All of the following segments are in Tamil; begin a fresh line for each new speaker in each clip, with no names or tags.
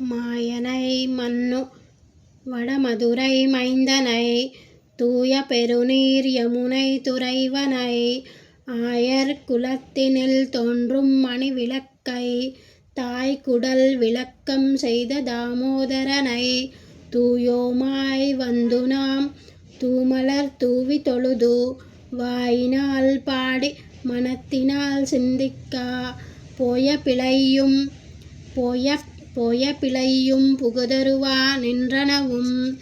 மாயனை மன்னு வடமதுரை மைந்தனை தூய பெருநீர் யமுனை துறைவனை ஆயர் குலத்தினில் தோன்றும் மணிவிளக்கை தாய்குடல் விளக்கம் செய்த தாமோதரனை தூயோமாய் வந்துநாம் தூமலர் தூவி தொழுது வாயினால் பாடி மனத்தினால் சிந்திக்கா போய பிழையும் புகுதருவா நின்றனவும்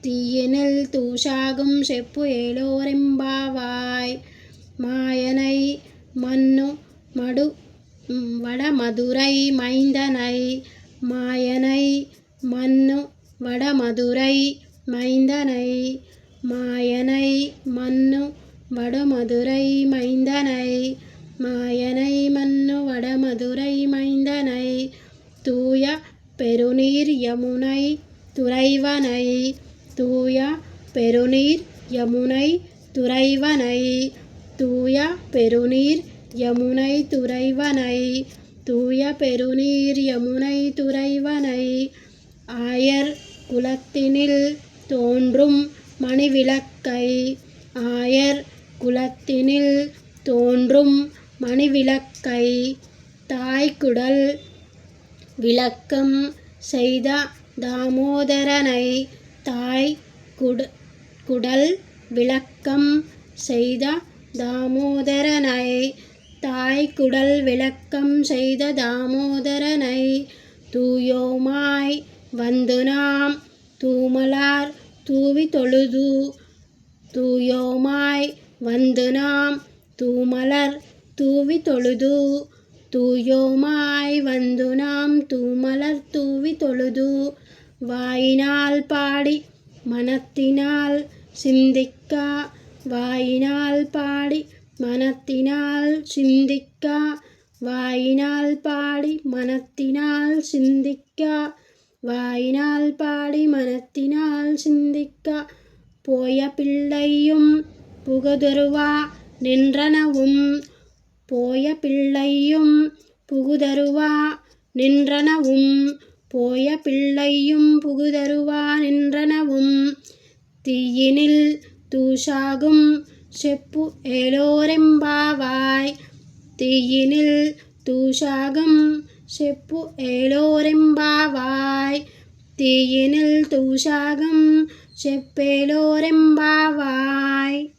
தீயினில் தூஷாகும் செப்பு ஏலோரெம்பாவாய். மாயனை மன்னு வடமதுரை மைந்தனை மாயனை மன்னு வடமதுரை மைந்தனை மாயனை மன்னு வடமதுரை மைந்தனை மாயனை மன்னு வடமதுரை மைந்தனை தூய பெருநீர் யமுனை துறைவனை தூய பெருநீர் யமுனை துறைவனை தூய பெருநீர் யமுனை துறைவனை தூய பெருநீர் யமுனை துறைவனை ஆயர் குலத்தினில் தோன்றும் மணிவிளக்கை ஆயர் குலத்தினில் தோன்றும் மணிவிளக்கை தாய்குடல் விளக்கம் செய்த தாமோதரனை தாய்குடல் விளக்கம் செய்த தாமோதரனை தாய்குடல் விளக்கம் செய்த தாமோதரனை தூயோமாய் வந்துநாம் தூமலர் தூவி தொழுது தூயோமாய் வந்துநாம் தூமலர் தூவி தொழுது தூயோமாய் வந்துநாம் தூமலர் தூவி தொழுது வாயினால் பாடி மனத்தினால் சிந்திக்கா வாயினால் பாடி மனத்தினால் சிந்திக்கா வாயினால் பாடி மனத்தினால் சிந்திக்கா வாயினால் பாடி மனத்தினால் சிந்திக்கா போய பிள்ளையும் புகுதருவா நின்றனவும் போய பிள்ளையும் புகுதருவா நின்றனவும் போய பிள்ளையும் புகுதருவா நின்றனவும் தீயினில் தூஷாகும் செப்பு ஏலோரெம்பாவாய் தீயினில் தூஷாகும் செப்பு ஏலோரெம்பாவாய் தீயினில் தூஷாகும் செப்பேலோரெம்பாவாய்.